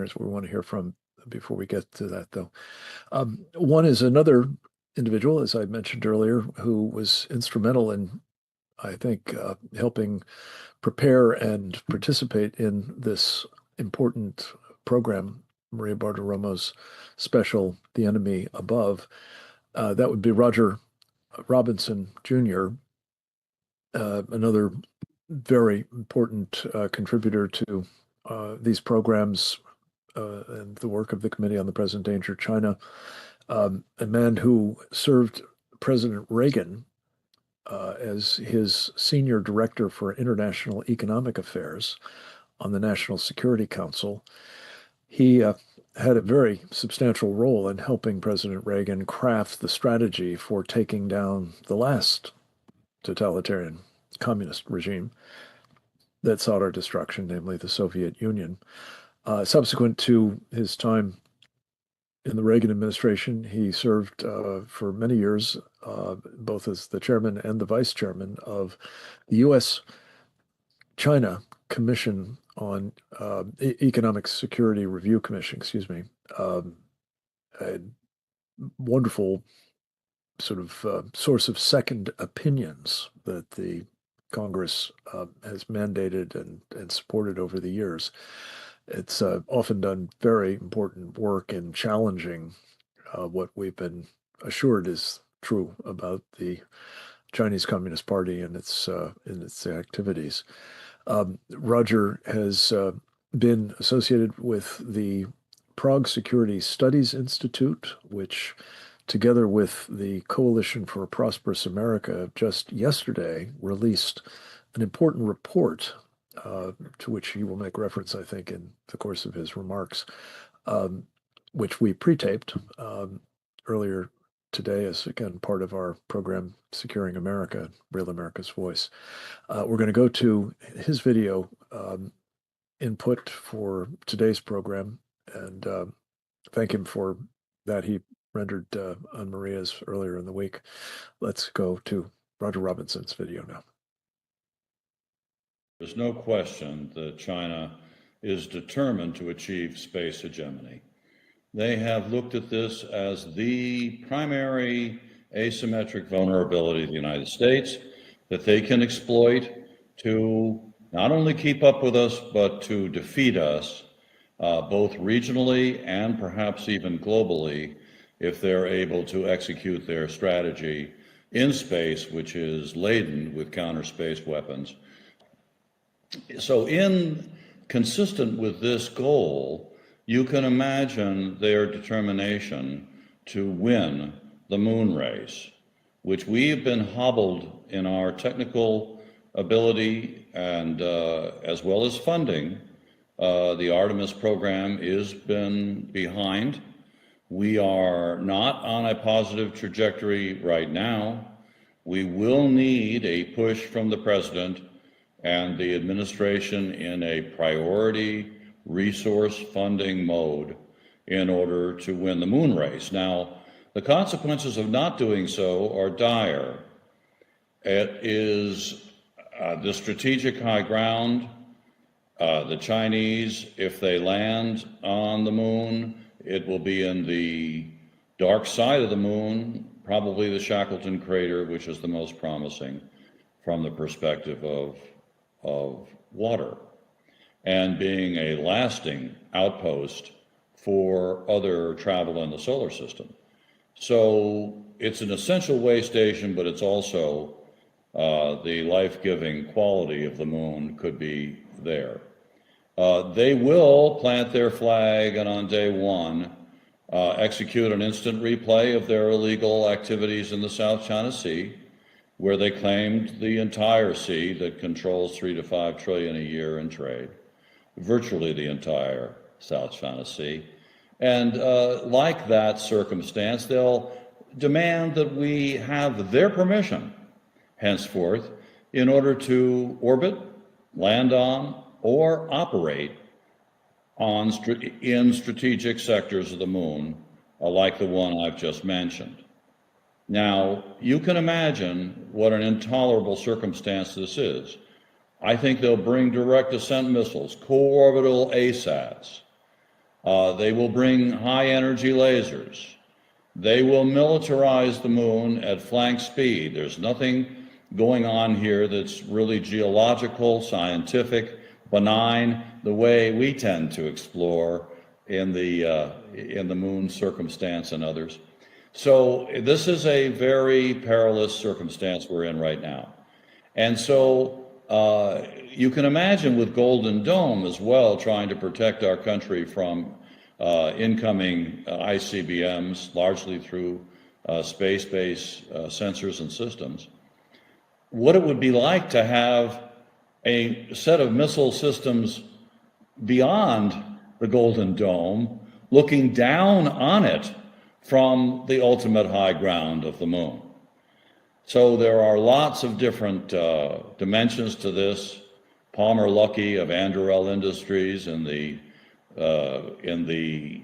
presenters we want to hear from before we get to that, though. One is another individual, as I mentioned earlier, who was instrumental in, I think, helping prepare and participate in this important program, Maria Bartiromo's special, The Enemy Above. That would be Roger Robinson Jr., another very important contributor to these programs and the work of the Committee on the Present Danger China, a man who served President Reagan as his senior director for international economic affairs on the National Security Council. He had a very substantial role in helping President Reagan craft the strategy for taking down the last totalitarian communist regime that sought our destruction, namely the Soviet Union. Subsequent to his time in the Reagan administration, he served for many years, both as the chairman and the vice chairman of the U.S.-China Commission on Economic Security Review Commission, a wonderful sort of source of second opinions that the Congress has mandated and supported over the years. It's often done very important work in challenging what we've been assured is true about the Chinese Communist Party and its activities. Roger has been associated with the Prague Security Studies Institute, which, together with the Coalition for a Prosperous America, just yesterday released an important report to which he will make reference, I think, in the course of his remarks, which we pre-taped earlier today as, again, part of our program, Securing America, Real America's Voice. We're going to go to his video input for today's program and thank him for that he rendered on Maria's earlier in the week. Let's go to Roger Robinson's video now. There's no question that China is determined to achieve space hegemony. They have looked at this as the primary asymmetric vulnerability of the United States that they can exploit to not only keep up with us, but to defeat us, both regionally and perhaps even globally, if they're able to execute their strategy in space, which is laden with counter-space weapons. So consistent with this goal, you can imagine their determination to win the moon race, which we have been hobbled in our technical ability and as well as funding. The Artemis program has been behind. We are not on a positive trajectory right now. We will need a push from the president and the administration in a priority resource funding mode in order to win the moon race. Now, the consequences of not doing so are dire. It is the strategic high ground. The Chinese, if they land on the moon, it will be in the dark side of the moon, probably the Shackleton crater, which is the most promising from the perspective of water, and being a lasting outpost for other travel in the solar system. So it's an essential way station, but it's also the life-giving quality of the moon could be there. They will plant their flag and on day one execute an instant replay of their illegal activities in the South China Sea, where they claimed the entire sea that controls 3 to 5 trillion a year in trade, virtually the entire South China Sea. And like that circumstance, they'll demand that we have their permission henceforth in order to orbit, land on, or operate in strategic sectors of the moon, like the one I've just mentioned. Now, you can imagine what an intolerable circumstance this is. I think they'll bring direct ascent missiles, co-orbital ASATs, They will bring high-energy lasers. They will militarize the moon at flank speed. There's nothing going on here that's really geological, scientific, benign, the way we tend to explore in the moon circumstance and others. So this is a very perilous circumstance we're in right now. And so you can imagine with Golden Dome as well, trying to protect our country from incoming ICBMs, largely through space-based sensors and systems, what it would be like to have a set of missile systems beyond the Golden Dome, looking down on it from the ultimate high ground of the moon. So there are lots of different dimensions to this. Palmer Luckey of Anduril Industries in the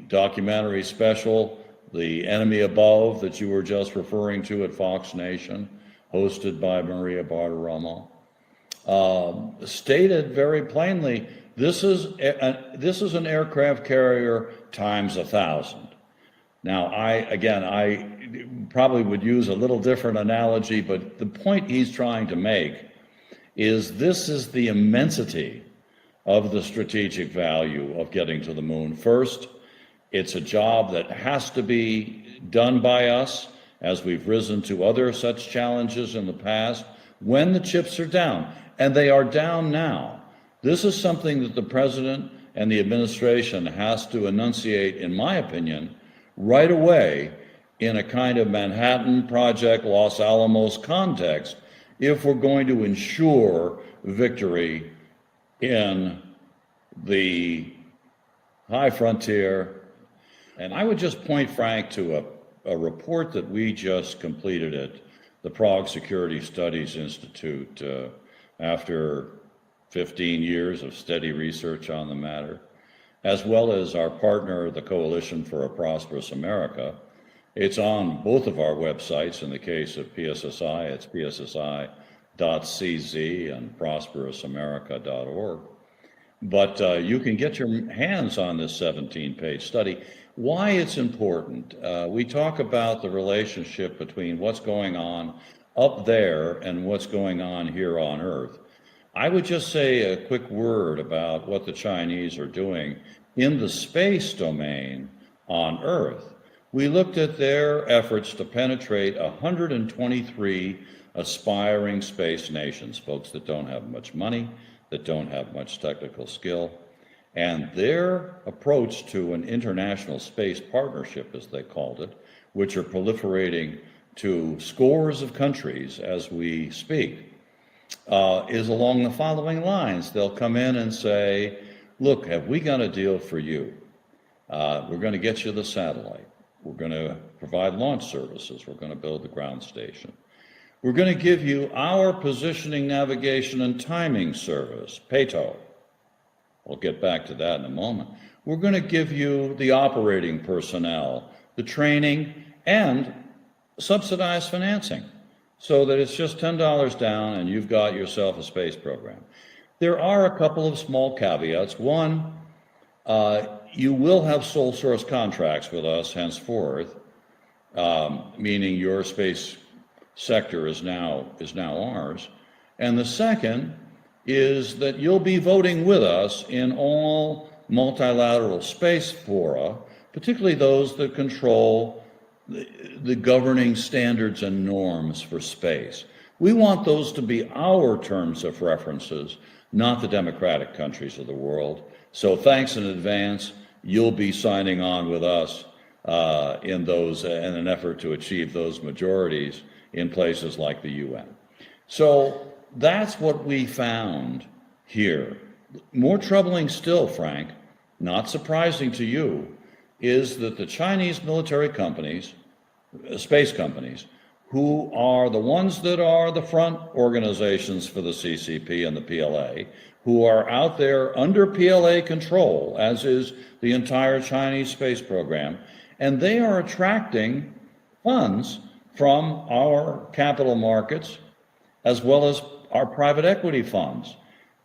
documentary special, The Enemy Above, that you were just referring to at Fox Nation, hosted by Maria Bartiromo, stated very plainly, this is an aircraft carrier times 1,000. Now, I probably would use a little different analogy, but the point he's trying to make is this is the immensity of the strategic value of getting to the moon. First, it's a job that has to be done by us, as we've risen to other such challenges in the past, when the chips are down, and they are down now. This is something that the president and the administration has to enunciate, in my opinion, right away in a kind of Manhattan Project Los Alamos context, if we're going to ensure victory in the high frontier. And I would just point, Frank, to a report that we just completed at the Prague Security Studies Institute after 15 years of steady research on the matter, as well as our partner, the Coalition for a Prosperous America. It's on both of our websites. In the case of PSSI, it's pssi.cz and prosperousamerica.org. But you can get your hands on this 17-page study. Why it's important. We talk about the relationship between what's going on up there and what's going on here on Earth. I would just say a quick word about what the Chinese are doing in the space domain on Earth. We looked at their efforts to penetrate 123 aspiring space nations, folks that don't have much money, that don't have much technical skill. And their approach to an international space partnership, as they called it, which are proliferating to scores of countries as we speak, is along the following lines. They'll come in and say, look, have we got a deal for you? We're going to get you the satellite. We're going to provide launch services. We're going to build the ground station. We're going to give you our positioning, navigation, and timing service, PATO. We'll get back to that in a moment. We're going to give you the operating personnel, the training, and subsidized financing, so that it's just $10 down and you've got yourself a space program. There are a couple of small caveats. One, you will have sole source contracts with us henceforth, meaning your space sector is now ours. And the second is that you'll be voting with us in all multilateral space fora, particularly those that control the governing standards and norms for space. We want those to be our terms of references, not the democratic countries of the world. So thanks in advance. You'll be signing on with us in an effort to achieve those majorities in places like the UN. So that's what we found here. More troubling still, Frank, not surprising to you, is that the Chinese military companies, space companies, who are the ones that are the front organizations for the CCP and the PLA, who are out there under PLA control, as is the entire Chinese space program, and they are attracting funds from our capital markets as well as our private equity funds.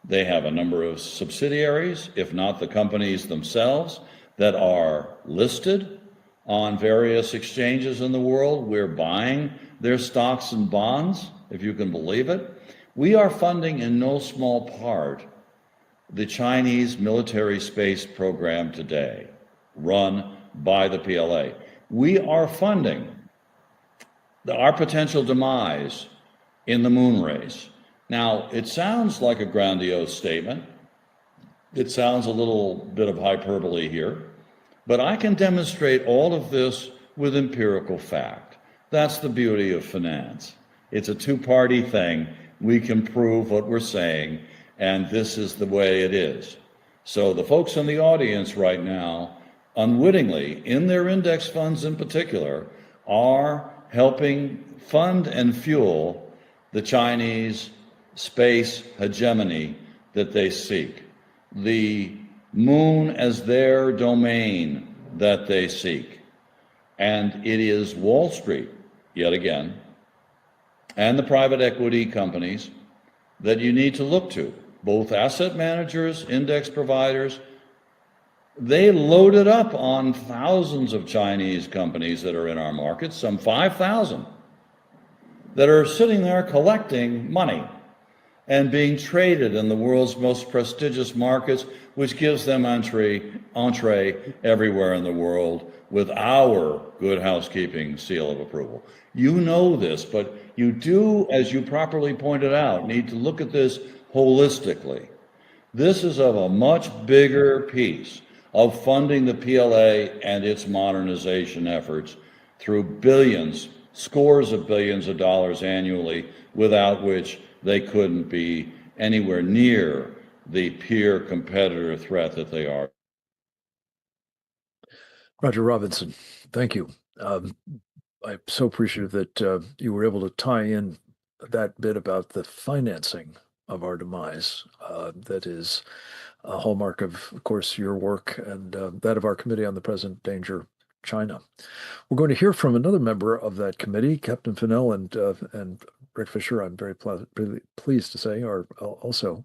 They have a number of subsidiaries, if not the companies themselves. that are listed on various exchanges in the world. We're buying their stocks and bonds, if you can believe it. We are funding in no small part the Chinese military space program today, run by the PLA. We are funding our potential demise in the moon race. Now, it sounds like a grandiose statement. It sounds a little bit of hyperbole here, but I can demonstrate all of this with empirical fact. That's the beauty of finance. It's a two-party thing. We can prove what we're saying, and this is the way it is. So the folks in the audience right now, unwittingly, in their index funds in particular, are helping fund and fuel the Chinese space hegemony that they seek, the moon as their domain that they seek. And it is Wall Street, yet again, and the private equity companies that you need to look to, both asset managers, index providers. They loaded up on thousands of Chinese companies that are in our markets, some 5,000, that are sitting there collecting money and being traded in the world's most prestigious markets, which gives them entree everywhere in the world with our good housekeeping seal of approval. You know this, but you do, as you properly pointed out, need to look at this holistically. This is of a much bigger piece of funding the PLA and its modernization efforts through billions, scores of billions of dollars annually, without which they couldn't be anywhere near the peer competitor threat that they are. Roger Robinson, thank you. I'm so appreciative that you were able to tie in that bit about the financing of our demise. That is a hallmark of course, your work and that of our Committee on the Present Danger, China. We're going to hear from another member of that committee, Captain Fennell and Rick Fisher, I'm very pleased to say, are also